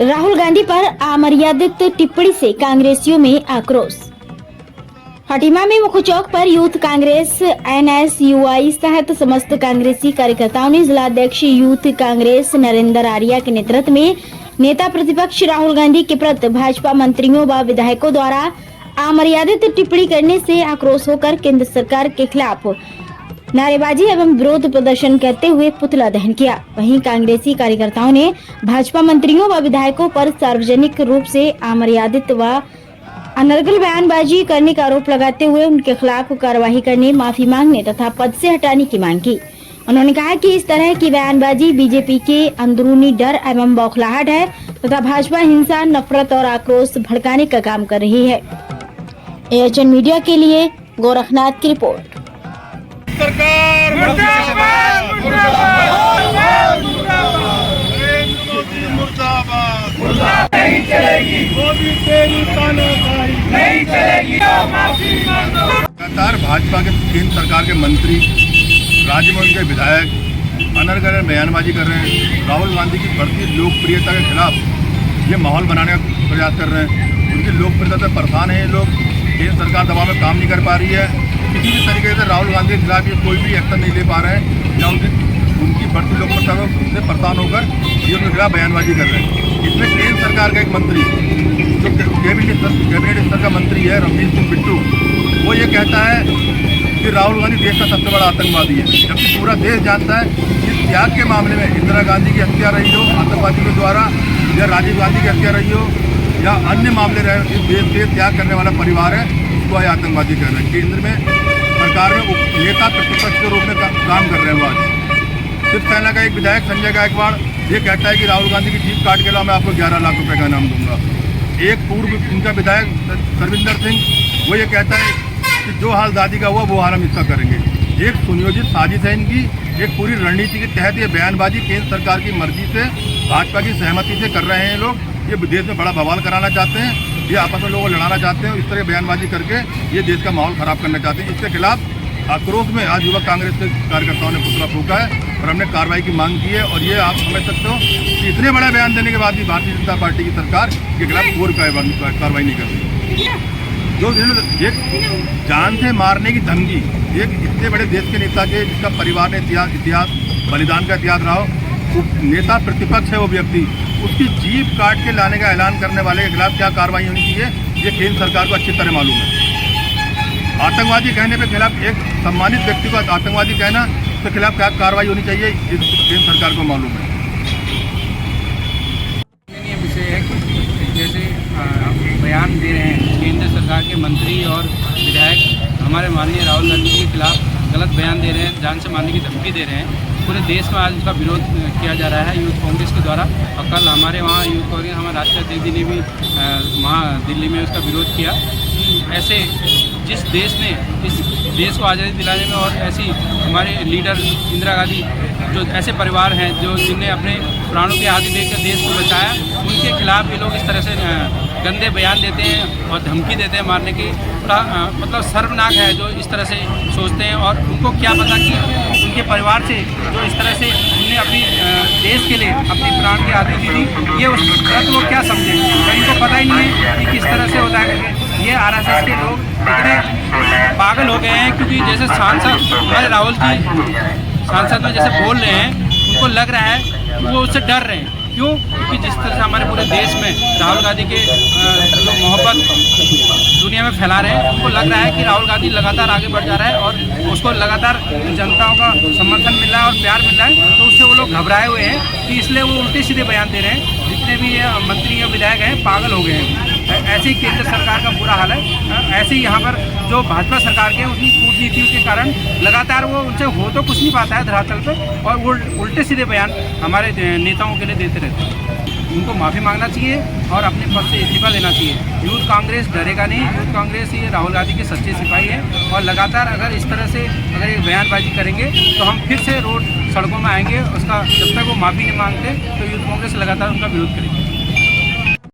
राहुल गांधी पर अमर्यादित टिप्पणी से कांग्रेसियों में आक्रोश। हटीमा में मुख्य चौक पर यूथ कांग्रेस NSUI सहित समस्त कांग्रेसी कार्यकर्ताओं ने जिलाध्यक्ष यूथ कांग्रेस नरेंद्र आर्या के नेतृत्व में नेता प्रतिपक्ष राहुल गांधी के प्रति भाजपा मंत्रियों व विधायकों द्वारा अमर्यादित टिप्पणी करने से आक्रोश होकर केंद्र सरकार के खिलाफ नारेबाजी एवं विरोध प्रदर्शन करते हुए पुतला दहन किया। वहीं कांग्रेसी कार्यकर्ताओं ने भाजपा मंत्रियों व विधायकों पर सार्वजनिक रूप से अमर्यादित व अनर्गल बयानबाजी करने का आरोप लगाते हुए उनके खिलाफ कार्रवाई करने, माफी मांगने तथा पद से हटाने की मांग की। उन्होंने कहा कि इस तरह की बयानबाजी बीजेपी के अंदरूनी डर एवं बौखलाहट है तथा भाजपा हिंसा, नफरत और आक्रोश भड़काने का काम कर रही है। एएचएन मीडिया के लिए गोरखनाथ की रिपोर्ट। सरकार मुर्दाबाद, मुर्दाबाद, मुर्दाबाद, नहीं चलेगी, मोदी तेरी तानाशाही नहीं चलेगी, माफी मांगो। लगातार भाजपा के केंद्र सरकार के मंत्री, राज्य में उनके विधायक अनर्गल बयानबाजी कर रहे हैं। राहुल गांधी की बढ़ती लोकप्रियता के खिलाफ ये माहौल बनाने का प्रयास कर रहे हैं। उनकी लोकप्रियता से परेशान है ये लोग। केंद्र सरकार दबाव में काम नहीं कर पा रही है। किसी भी तरीके से राहुल गांधी के खिलाफ ये कोई भी एक्शन नहीं ले पा रहे हैं या उनकी बढ़ती लोकप्रियता से परेशान होकर ये उनके खिलाफ बयानबाजी कर रहे हैं। इसमें केंद्र सरकार का एक मंत्री जो कैबिनेट स्तर का मंत्री है, रमेश सिंह बिट्टू, वो ये कहता है कि राहुल गांधी देश का सबसे बड़ा आतंकवादी है, जबकि पूरा देश जानता है कि त्याग के मामले में इंदिरा गांधी की हत्या रही हो आतंकवादी के द्वारा या राजीव गांधी की हत्या रही हो या अन्य मामले रहे, इस देश के त्याग करने वाला परिवार है उसको आतंकवादी कर रहे हैं। केंद्र में सरकार में नेता प्रतिपक्ष के रूप में काम कर रहे हैं। वो आज शिवसेना का एक विधायक संजय गायकवाड़ ये कहता है कि राहुल गांधी की जीप काट के लाओ, मैं आपको 11 लाख रुपए का इनाम दूंगा। एक पूर्व इनका विधायक सरविंदर सिंह वो ये कहता है कि जो हाल दादी का हुआ वो हाल हम इसका करेंगे। एक सुनियोजित साजिश है इनकी, एक पूरी रणनीति के तहत ये बयानबाजी केंद्र सरकार की मर्जी से, भाजपा की सहमति से कर रहे हैं। लोग ये देश में बड़ा बवाल कराना चाहते हैं, ये आपस में लोगों को लड़ाना चाहते हैं, इस तरह बयानबाजी करके ये देश का माहौल खराब करना चाहते हैं। इसके खिलाफ आक्रोश में आज युवक कांग्रेस के कार्यकर्ताओं ने पुतला फूंका है और हमने कार्रवाई की मांग की है। और ये आप समझ सकते हो कि इतने बड़े बयान देने के बाद भी भारतीय जनता पार्टी की सरकार के खिलाफ कोई कार्रवाई नहीं कर रही। जो एक जान से मारने की धमकी एक इतने बड़े देश के नेता के, जिसका परिवार ने इतिहास बलिदान का इतिहास रहा हो, नेता प्रतिपक्ष है वो व्यक्ति, उसकी जीप काट के लाने का ऐलान करने वाले के खिलाफ क्या कार्रवाई होनी चाहिए ये केंद्र सरकार को अच्छी तरह मालूम है। आतंकवादी कहने के खिलाफ, एक सम्मानित व्यक्ति को आतंकवादी कहना के खिलाफ क्या कार्रवाई होनी चाहिए ये केंद्र सरकार को मालूम है। ये विषय है कि जैसे बयान दे रहे हैं केंद्र सरकार के मंत्री और विधायक, हमारे माननीय राहुल गांधी के खिलाफ गलत बयान दे रहे हैं, जान से मारने की धमकी दे रहे हैं। पूरे देश में आज उसका विरोध किया जा रहा है यूथ कांग्रेस के द्वारा। और कल हमारे वहाँ यूथ कांग्रेस, हमारे राष्ट्रीय अध्यक्ष जी ने भी वहाँ दिल्ली में उसका विरोध किया कि ऐसे जिस देश ने इस देश को आज़ादी दिलाने में और ऐसी हमारे लीडर इंदिरा गांधी जो ऐसे परिवार हैं जो जिनने अपने प्राणों की आहुति देकर देश को बचाया, उनके खिलाफ ये लोग इस तरह से गंदे बयान देते हैं और धमकी देते हैं मारने की। मतलब शर्मनाक है जो इस तरह से सोचते हैं। और उनको क्या पता कि उनके परिवार से जो इस तरह से उन्हें अपनी देश के लिए अपनी प्राण की आहुति दी, ये उस तरह वो क्या समझे, इनको पता ही नहीं है कि किस तरह से होता है। ये RSS के लोग इतने पागल हो गए हैं क्योंकि जैसे सांसद हमारे राहुल जी सांसद में जैसे बोल रहे हैं, उनको लग रहा है कि वो उससे डर रहे हैं। क्यों? क्योंकि जिस तरह से हमारे पूरे देश में राहुल गांधी के जो मोहब्बत दुनिया में फैला रहे हैं, उनको लग रहा है कि राहुल गांधी लगातार आगे बढ़ जा रहा है और उसको लगातार जनताओं का समर्थन मिल रहा है और प्यार मिल रहा है, तो उससे वो लोग घबराए हुए हैं कि इसलिए वो उल्टे सीधे बयान दे रहे हैं। जितने भी मंत्री या विधायक हैं पागल हो गए हैं। ऐसे ही केंद्र सरकार का बुरा हाल है। ऐसे ही यहाँ पर जो भाजपा सरकार के उनकी कूटनीतियों के कारण लगातार वो उनसे हो तो कुछ नहीं पाता है धरातल पे, और वो उल्टे सीधे बयान हमारे नेताओं के लिए देते रहते हैं। उनको माफ़ी मांगना चाहिए और अपने पद से इस्तीफा देना चाहिए। यूथ कांग्रेस डरेगा नहीं। यूथ कांग्रेस ये राहुल गांधी के सच्चे सिपाही है और लगातार अगर इस तरह से अगर ये बयानबाजी करेंगे तो हम फिर से रोड सड़कों में आएंगे। उसका जब तक वो माफ़ी नहीं मांगते तो यूथ कांग्रेस लगातार उनका विरोध करेगी।